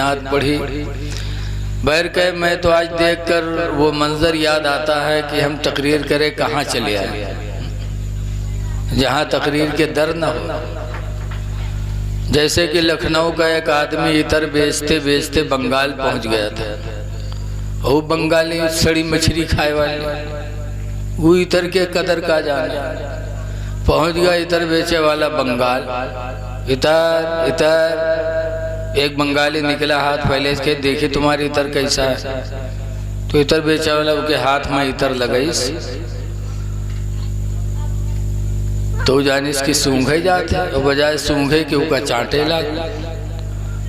नात पढ़ी। बैर कहे मैं तो आज देखकर वो मंजर याद आता है कि हम तकरीर करें कहाँ चले आए, जहाँ तकरीर के दर न हो। जैसे कि लखनऊ का एक आदमी इतर बेचते बेचते बंगाल पहुँच गया था। वो बंगाली सड़ी मछली खाए वाले, वो इतर के कदर का जाने। पहुँच गया इतर बेचे वाला बंगाल। इतर इतर एक बंगाली निकला हाथ पहले इसके, देखे तुम्हारी इतर कैसा है। तो इतर बेचे वाला उसके हाथ में इतर लगाईस तो जाने इसकी सूंघे जाते और बजाय सूंघे के ऊका चांटे लग।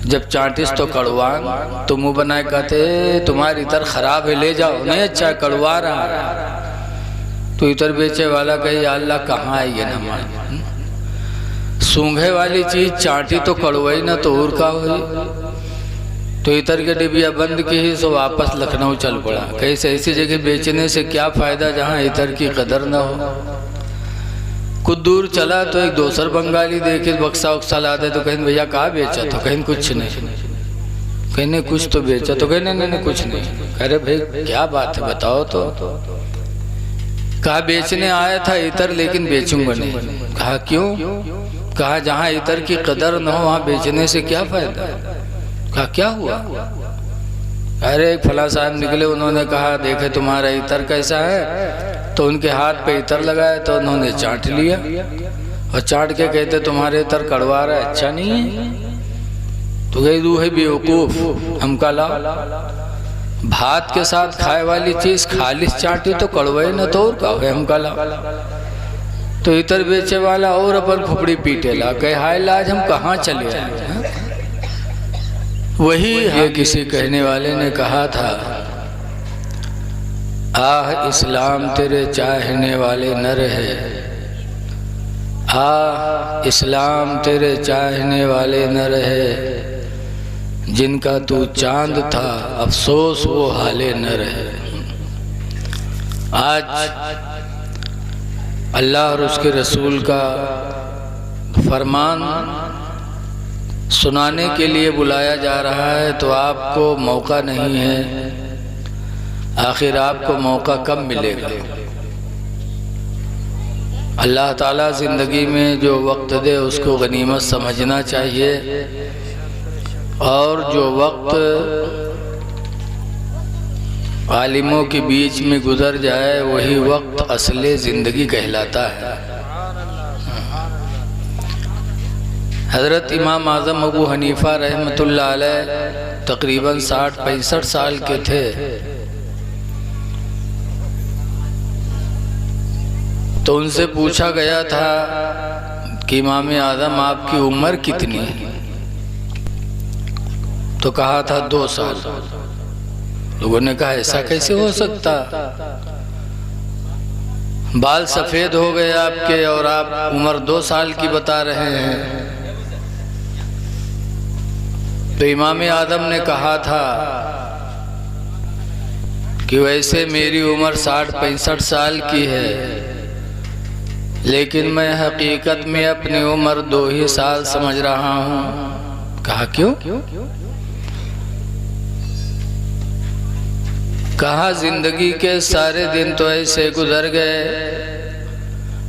जब चांटिस तो कड़वान तो मुँह बनाए कहते तुम्हारी इतर खराब है ले जाओ, नहीं अच्छा कड़वा रहा। तो इतर बेचे वाला कहे या अल्लाह कहाँ है ये नमाज, सूंघे वाली चीज चाटी तो कड़वाई ना तो और का हुई। तो इतर के डिबिया बंद की ही सो वापस लखनऊ चल पड़ा। कैसे ऐसी जगह बेचने से क्या फायदा जहाँ इतर की कदर न हो। कुछ दूर चला तो एक दूसर बंगाली देखे बक्सा उक्सा ला दे तो कहीं भैया कहाँ बेचा, तो कहीं कुछ नहीं, कहने कुछ तो बेचा, तो कहने नहीं कुछ नहीं। कह रहे भाई क्या बात है बताओ। तो कहा बेचने आया था इतर लेकिन बेचूंगा नहीं। कहा क्यों? कहा जहाँ इतर की कदर न हो वहाँ बेचने से क्या फायदा। कहा क्या हुआ? अरे एक फला साहब निकले, उन्होंने कहा देखे तुम्हारा इतर कैसा है। तो उनके हाथ पे इतर लगाया तो उन्होंने चाट लिया और चाट के कहते तुम्हारे इतर कड़वा रहा है, अच्छा नहीं है। तो गई दूहे बेवकूफ हमका ला, भात के साथ खाए वाली चीज खालिश चाटी तो कड़वाई न तो और का हमका ला। तो इतर बेचे वाला और अपन खुपड़ी पीटे ला, कहे हाय लाज हम कहाँ चले आए। वही है किसी कहने वाले ने कहा था, आह इस्लाम तेरे चाहने वाले न रहे, आह इस्लाम तेरे चाहने वाले न रहे, जिनका तू चांद था अफसोस वो हाले न रहे। आज अल्लाह और उसके रसूल का फरमान सुनाने के लिए बुलाया जा रहा है तो आपको मौका नहीं है। आखिर आपको मौका कब मिलेगा? अल्लाह ताला ज़िंदगी में जो वक्त दे उसको गनीमत समझना चाहिए और जो वक्त आलिमों के बीच में गुजर जाए वही वक्त असले ज़िंदगी कहलाता है। हज़रत इमाम आज़म अबू हनीफ़ा रहमतुल्लाह अलैह तकरीबन 60-65 साल के थे। तो उनसे पूछा गया था कि इमाम आज़म आपकी उम्र कितनी? तो कहा था 2 साल। लोगों ने कहा ऐसा कैसे हो सकता, बाल सफ़ेद हो गए आपके और आप उम्र 2 साल की बता रहे हैं। तो इमाम आदम ने कहा था कि वैसे मेरी उम्र 60-65 साल की है, लेकिन मैं हकीकत में अपनी उम्र 2 ही साल समझ रहा हूँ। कहा क्यों? कहा जिंदगी के सारे दिन तो ऐसे गुजर गए,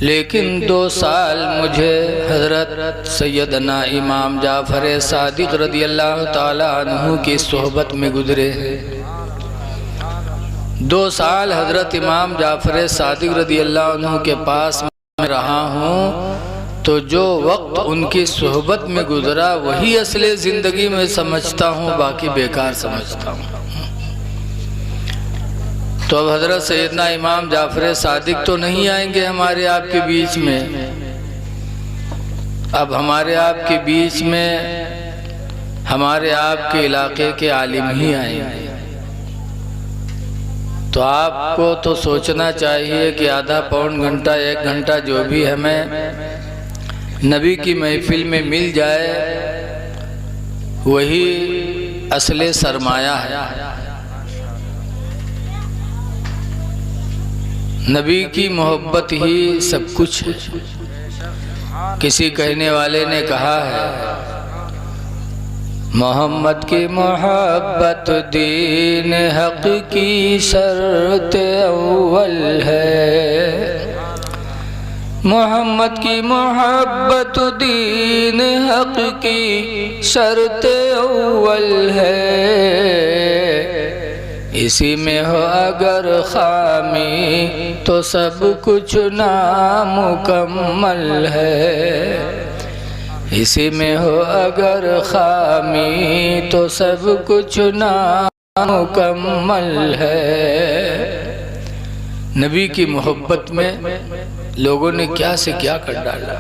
लेकिन 2 साल मुझे हज़रत सैयदना इमाम जाफ़र सादिक़ रज़ियल्लाहु ताला अन्हु की सोहबत में गुजरे हैं। 2 साल हज़रत इमाम जाफ़र सादिक़ रज़ियल्लाहु अन्हु के पास में रहा हूँ, तो जो वक्त उनकी सोहबत में गुजरा वही असली ज़िंदगी में समझता हूँ, बाकी बेकार समझता हूँ। तो अब हज़रत सैयदना इमाम जाफ़र सादिक़ तो नहीं आएंगे हमारे आपके बीच में। अब हमारे आपके बीच में हमारे आपके इलाके के आलिम ही आएंगे। तो आपको तो सोचना चाहिए कि आधा पौन घंटा 1 घंटा जो भी हमें नबी की महफिल में मिल जाए वही असले सरमाया है। नबी की मोहब्बत ही सब कुछ है। किसी कहने वाले ने कहा है मोहम्मद की मोहब्बत दीन हक की शर्त अव्वल है। मोहम्मद की मोहब्बत दीन हक की शर्त अव्वल है। इसी में हो अगर खामी तो सब कुछ नामुकम्मल है। इसी में हो अगर खामी तो सब कुछ नामुकम्मल है। नबी की मोहब्बत में लोगों ने क्या से क्या कर डाला।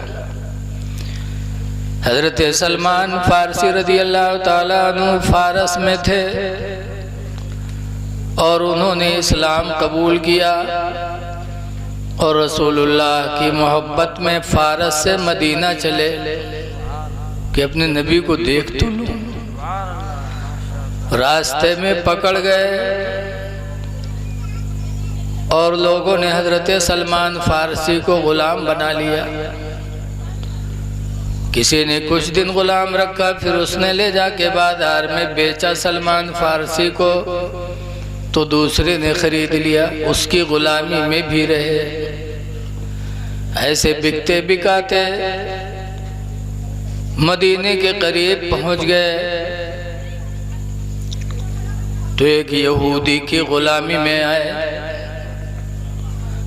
हजरत सलमान फारसी रज़ी अल्लाह ताला अन्हु फारस में थे और उन्होंने इस्लाम कबूल किया और रसूलुल्लाह की मोहब्बत में फारस से मदीना चले कि अपने नबी को देख तो लूं। रास्ते में पकड़ गए और लोगों ने हजरत सलमान फारसी को गुलाम बना लिया। किसी ने कुछ दिन गुलाम रखा, फिर उसने ले जाके बाजार में बेचा सलमान फारसी को, तो दूसरे ने खरीद लिया, उसकी गुलामी में भी रहे। ऐसे बिकते बिकाते मदीने के करीब पहुंच गए तो एक यहूदी की गुलामी में आए।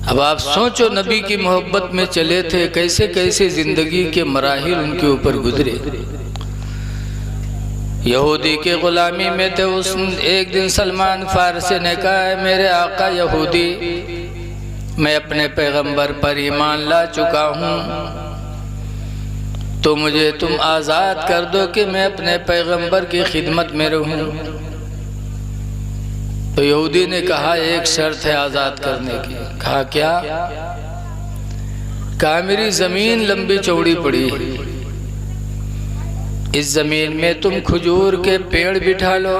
अब आप सोचो, नबी की मोहब्बत में चले थे, कैसे कैसे जिंदगी के मराहिल उनके ऊपर गुजरे। यहूदी के गुलामी में थे। उस एक दिन सलमान फारसी ने कहा है, मेरे आका यहूदी, मैं अपने पैगंबर पर ईमान ला चुका हूँ, तो मुझे तुम आज़ाद कर दो कि मैं अपने पैगंबर की खिदमत में रहूँ। तो यहूदी ने कहा, एक शर्त है आज़ाद करने की। कहा क्या? कहा मेरी ज़मीन लंबी चौड़ी पड़ी है, इस ज़मीन में तुम खजूर के पेड़ बिठा लो,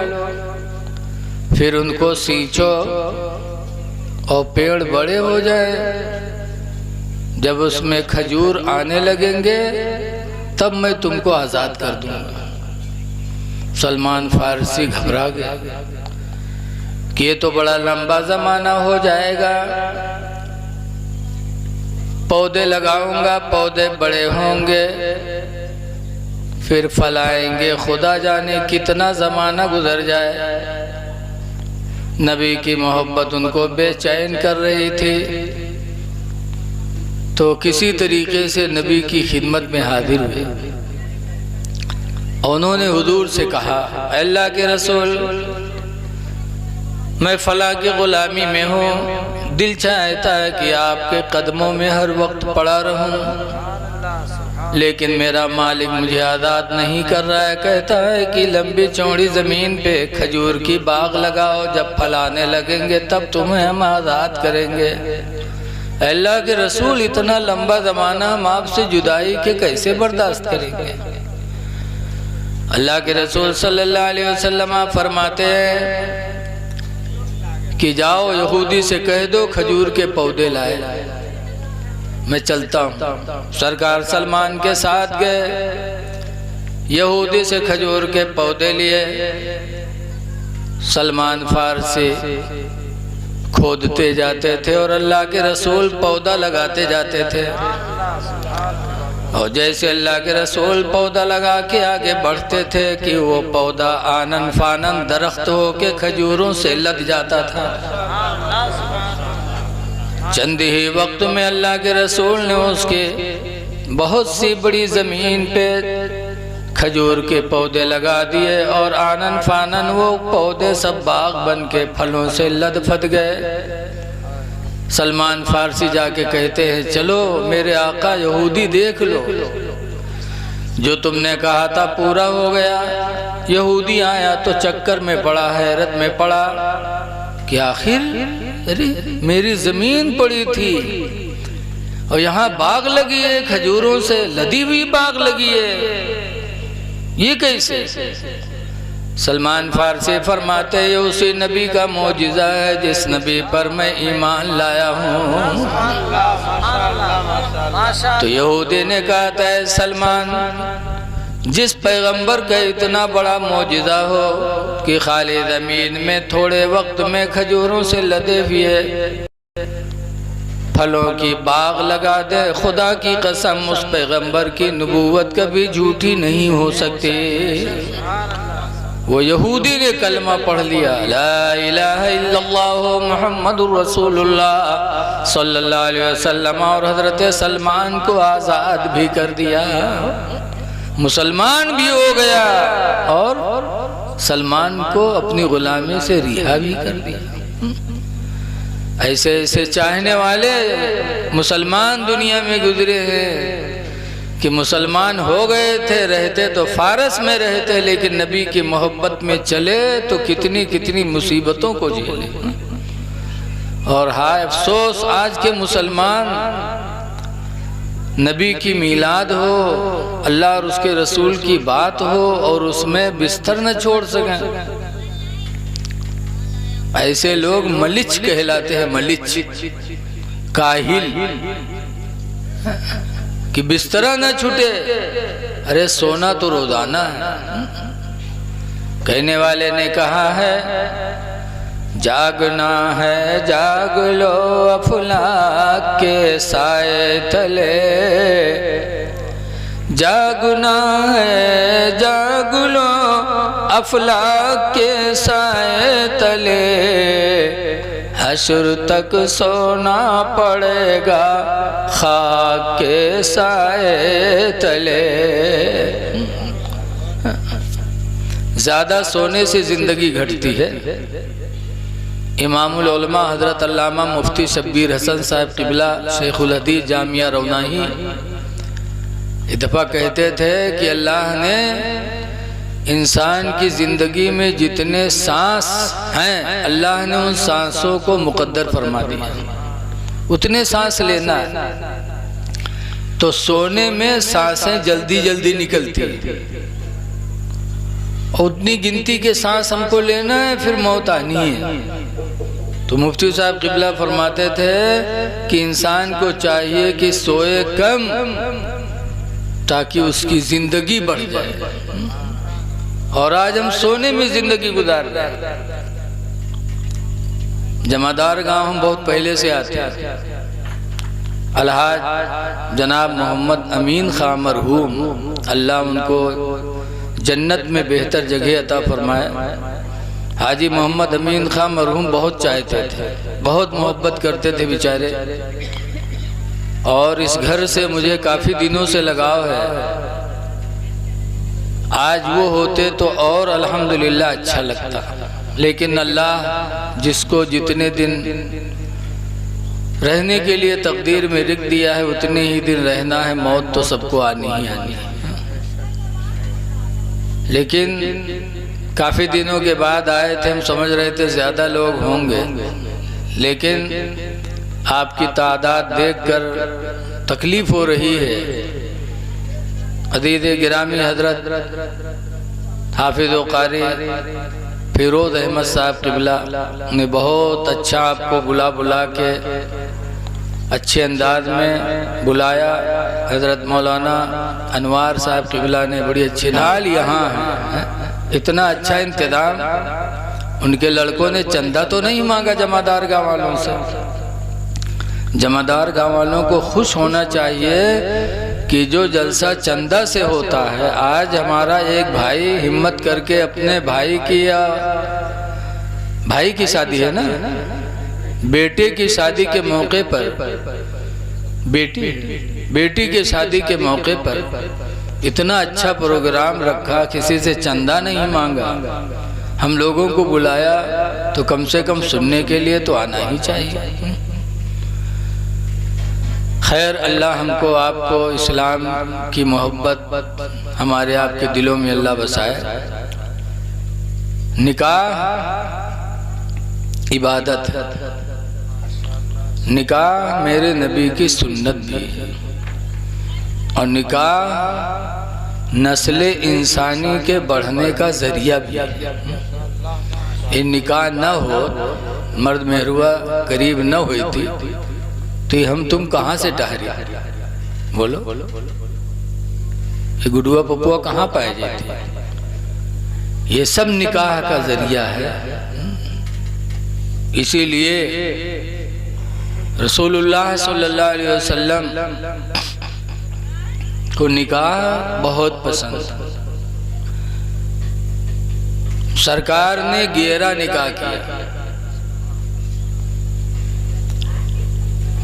फिर उनको सींचो और पेड़ बड़े हो जाए। जब उसमें खजूर आने लगेंगे तब मैं तुमको आज़ाद कर दूंगा। सलमान फारसी घबरा गया कि ये तो बड़ा लंबा ज़माना हो जाएगा। पौधे लगाऊंगा, पौधे बड़े होंगे, फिर फलाएंगे, खुदा जाने कितना ज़माना गुजर जाए। नबी की मोहब्बत उनको बेचैन कर रही थी, तो किसी तरीके से नबी की खिदमत में हाजिर हुए। उन्होंने हुजूर से कहा, अल्लाह के रसूल, मैं फला की गुलामी में हूँ, दिल चाहता है कि आपके कदमों में हर वक्त पड़ा रहूँ, लेकिन मेरा मालिक मुझे आज़ाद नहीं कर रहा है। कहता है कि लंबी चौड़ी ज़मीन पे खजूर की बाग लगाओ, जब फलाने लगेंगे तब तुम्हें हम आज़ाद करेंगे। अल्लाह के रसूल, इतना लंबा ज़माना हम आपसे जुदाई के कैसे बर्दाश्त करेंगे? अल्लाह के रसूल सल्लल्लाहु अलैहि वसल्लम फरमाते हैं कि जाओ यहूदी से कह दो खजूर के पौधे लाए, मैं चलता हूँ। सरकार सलमान के साथ गए, यहूदी से खजूर के पौधे लिए। सलमान फारसी खोदते जाते थे और अल्लाह के रसूल पौधा लगाते जाते थे। और जैसे अल्लाह के रसूल पौधा लगा के आगे बढ़ते थे कि वो पौधा आनन फानन दरख्त हो के खजूरों से लद जाता था। चंद ही वक्त में अल्लाह के रसूल ने उसके बहुत सी बड़ी ज़मीन पे खजूर के पौधे लगा दिए और आनन फानन वो पौधे सब बाग बन के फलों से लदफद गए। सलमान फारसी जाके कहते हैं, चलो मेरे आका यहूदी देख लो, जो तुमने कहा था पूरा हो गया। यहूदी आया तो चक्कर में पड़ा, हैरत में पड़ा कि आखिर अरे मेरी ज़मीन पड़ी थी और यहाँ बाग लगी है, खजूरों से लदी हुई बाग लगी है, ये कैसे? सलमान फारसी फरमाते ये उसी नबी का मौजिज़ा है जिस नबी पर मैं ईमान लाया हूँ। तो यहूदी ने कहा था, सलमान जिस पैगंबर का इतना बड़ा मौजिज़ा हो कि खाली ज़मीन में थोड़े वक्त में खजूरों से लदे हुए फलों की बाग लगा दे, खुदा की कसम उस पैगंबर की नबूवत कभी झूठी नहीं हो सकती। वो यहूदी ने कलमा पढ़ लिया, ला इलाहा इल्लल्लाह मुहम्मदुर रसूलुल्लाह सल्लल्लाहु अलैहि वसल्लम, और हज़रत सलमान को आज़ाद भी कर दिया, मुसलमान भी हो गया और सलमान को अपनी गुलामी से रिहा भी कर दिया। ऐसे ऐसे चाहने वाले मुसलमान दुनिया में गुजरे हैं कि मुसलमान हो गए थे, रहते तो फारस में रहते, लेकिन नबी की मोहब्बत में चले तो कितनी कितनी मुसीबतों को झेले। और हाय अफसोस, आज के मुसलमान नबी की मीलाद हो, अल्लाह और उसके रसूल की बात हो और उसमें बिस्तर न छोड़ सकें। ऐसे लोग मलिच कहलाते हैं, मलिच, काहिल, कि बिस्तरा न छूटे। अरे सोना तो रोजाना है। कहने वाले ने कहा है, जागना है जाग लो अफलाक के साए तले, जागना है जाग लो अफलाक के साए तले, हश्र तक सोना पड़ेगा खाक के साए तले। ज़्यादा सोने से ज़िंदगी घटती है। इमामुल उलमा हज़रत अल्लामा मुफ्ती शब्बीर हसन साहब क़िबला शेखुल हदीस जामिया रौनाही एक दफ़ा कहते थे कि अल्लाह ने इंसान की ज़िंदगी में जितने सांस हैं, अल्लाह ने उन सांसों को मुक़द्दर फरमा दिया, उतने सांस लेना है। तो सोने में सांसें जल्दी जल्दी निकलती है, उतनी गिनती के सांस हमको लेना है, फिर मौत आनी है। तो मुफ्ती साहब क़िबला फरमाते थे कि इंसान को चाहिए कि सोए कम ताकि उसकी ज़िंदगी बढ़ जाए। और आज हम सोने में ज़िंदगी गुजार रहे हैं। जमादार गांव हम बहुत पहले से आते हैं। अलहाज जनाब मोहम्मद अमीन खां मरहूम, अल्लाह उनको जन्नत में बेहतर जगह अता फरमाए। हाजी मोहम्मद अमीन खां मरहूम बहुत चाहते थे, बहुत मोहब्बत करते थे बेचारे, और इस घर से मुझे काफ़ी दिनों से लगाव है। आज वो होते तो और अल्हम्दुलिल्लाह अच्छा लगता, लेकिन अल्लाह जिसको जितने दिन रहने के लिए तकदीर में लिख दिया है उतने ही दिन रहना है, मौत तो सबको आनी ही आनी है। लेकिन काफ़ी दिनों के बाद आए थे, हम समझ रहे थे ज़्यादा लोग होंगे, लेकिन आपकी तादाद देखकर तकलीफ़ हो रही है। अदीद गिरामी हज़रत हाफिज़ व क़ारी फ़िरोज़ अहमद साहब क़िबला ने बहुत अच्छा आपको बुला के अच्छे अंदाज में बुलाया। हज़रत मौलाना अनवार साहब क़िबला ने बड़ी अच्छी हाल यहाँ है, इतना अच्छा इंतज़ाम। उनके लड़कों ने चंदा तो नहीं मांगा जमादार गाँव वालों से। जमादार गाँव वालों को खुश होना चाहिए कि जो जलसा चंदा से होता है। आज हमारा एक भाई हिम्मत करके अपने भाई की शादी है ना, बेटे की शादी के मौके पर, बेटी के शादी के मौके पर इतना अच्छा प्रोग्राम रखा, किसी से चंदा नहीं मांगा, हम लोगों को बुलाया, तो कम से कम सुनने के लिए तो आना ही चाहिए। खैर, अल्लाह हमको आपको इस्लाम की मोहब्बत हमारे आपके दिलों में अल्लाह बसाए। निकाह इबादत है, निकाह मेरे नबी की सुन्नत भी है, और निकाह नस्ल इंसानी के बढ़ने का जरिया भी है। ये निकाह न हो, मर्द मेहरुआ करीब न हुई थी, तो हम तुम कहाँ से ठहरे? बोलो। ये गुडुआ पपुआ कहाँ पाए जाते? ये सब निकाह का जरिया है। इसीलिए रसूलुल्लाह सल्लल्लाहु अलैहि वसल्लम को निकाह बहुत पसंद। सरकार ने 11 निकाह किया।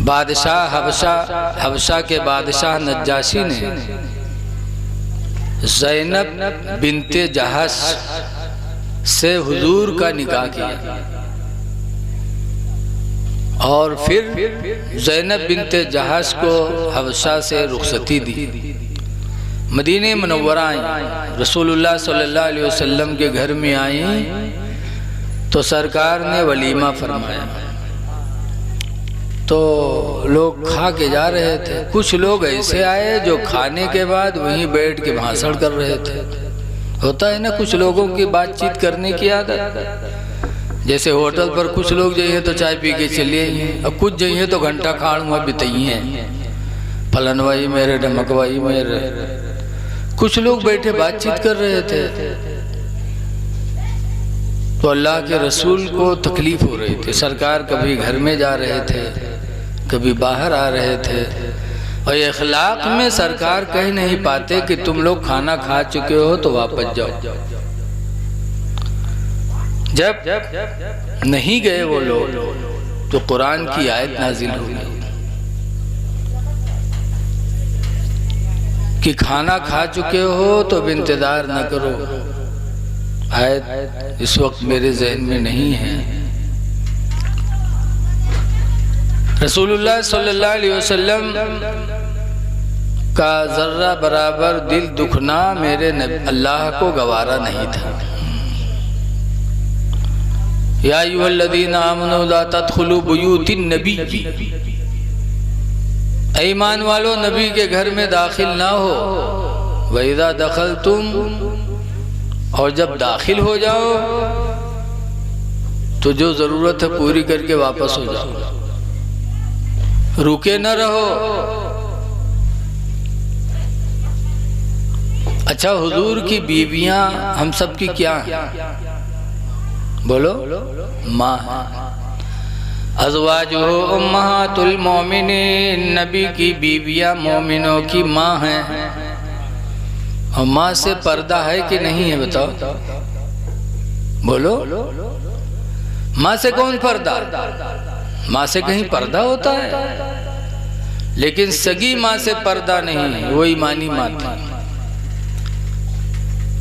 बादशाह हबशा के बादशाह नज्जाशी ने ज़ैनब बिनते जहाश से हुजूर का निकाह किया और फिर ज़ैनब बिनते जहाश को हबशा से रुखसती दी। मदीने मुनव्वरा आई, रसूलुल्लाह सल्लल्लाहु अलैहि वसल्लम के घर में आई तो सरकार ने वलीमा फरमाया। तो लोग खा के जा रहे थे। कुछ लोग ऐसे आए जो खाने के बाद वहीं बैठ के भाषण कर रहे थे। होता है ना कुछ लोगों की बातचीत करने की आदत। जैसे होटल पर कुछ लोग जाइए तो चाय पी के चलिए, अब कुछ जाइए तो घंटा खाड़ वहाँ बिताइए, फलनवाई मेरे ढमकवाई मेरे। कुछ लोग बैठे बातचीत कर रहे थे तो अल्लाह के रसूल को तकलीफ हो रही थी। सरकार कभी घर में जा रहे थे, कभी बाहर आ रहे थे और इखलाक में सरकार कह नहीं पाते कि तुम लोग खाना खा चुके हो तो वापस जाओ। जब नहीं गए वो लोग तो कुरान की आयत नाजिल हो गई कि खाना खा चुके हो तो अब इंतजार न करो। आयत इस वक्त मेरे ज़हन में नहीं है। रसूलुल्लाह सल्लल्लाहु अलैहि वसल्लम का जर्रा बराबर दिल दुखना मेरे अल्लाह को गवारा नहीं था। या अय्युहल्लज़ीना आमनू ला तदखुलू बुयूतिन नबी, ईमान वालों नबी के घर में दाखिल ना हो। वइज़ा दखलतुम, और जब दाखिल हो जाओ तो जो जरूरत है पूरी करके वापस हो जाओ, रुके न रहो। अच्छा, हुजूर की बीवियां हम सब की क्या हैं? बोलो, माँ। अज़वाजुहु उम्महातुल मोमिनीन, नबी की बीवियां मोमिनों की माँ हैं। और माँ से पर्दा है कि नहीं है बताओ? बोलो, माँ से कौन पर्दा? माँ से कहीं पर्दा होता है, लेकिन सगी माँ से पर्दा नहीं, वो ईमानी माँ थी।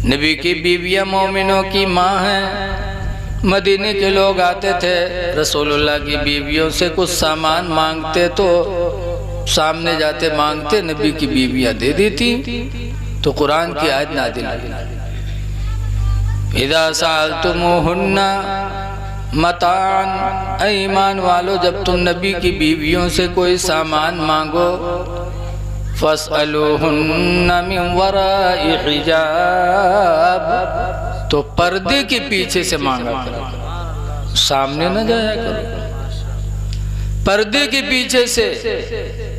नबी की बीवियां मोमिनों की माँ हैं। मदीने के लोग आते थे रसूलुल्लाह की बीवियों से कुछ सामान मांगते तो सामने जाते मांगते, नबी की बीवियां दे देती। तो कुरान की आयत नाज़िल हुई, इज़ा सअलतुमूहुन्ना मतान, ईमान वालों जब तुम नबी की बीवियों से कोई सामान मांगो, फस्अलूहुन्ना मिन वराइ हिजाब, तो पर्दे के पीछे से मांगा करो, सामने न जाया करो। पर्दे के पीछे से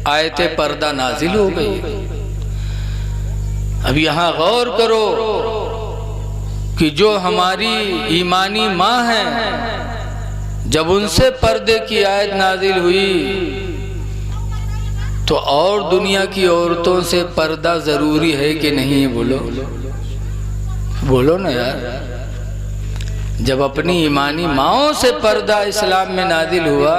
आयते पर्दा नाजिल हो गई। अब यहाँ गौर करो कि जो हमारी ईमानी माँ हैं, जब उनसे पर्दे की आयत नाजिल हुई तो और दुनिया की औरतों से पर्दा जरूरी है कि नहीं? बोलो बोलो ना यार। जब अपनी ईमानी माँओं से पर्दा इस्लाम में नाजिल हुआ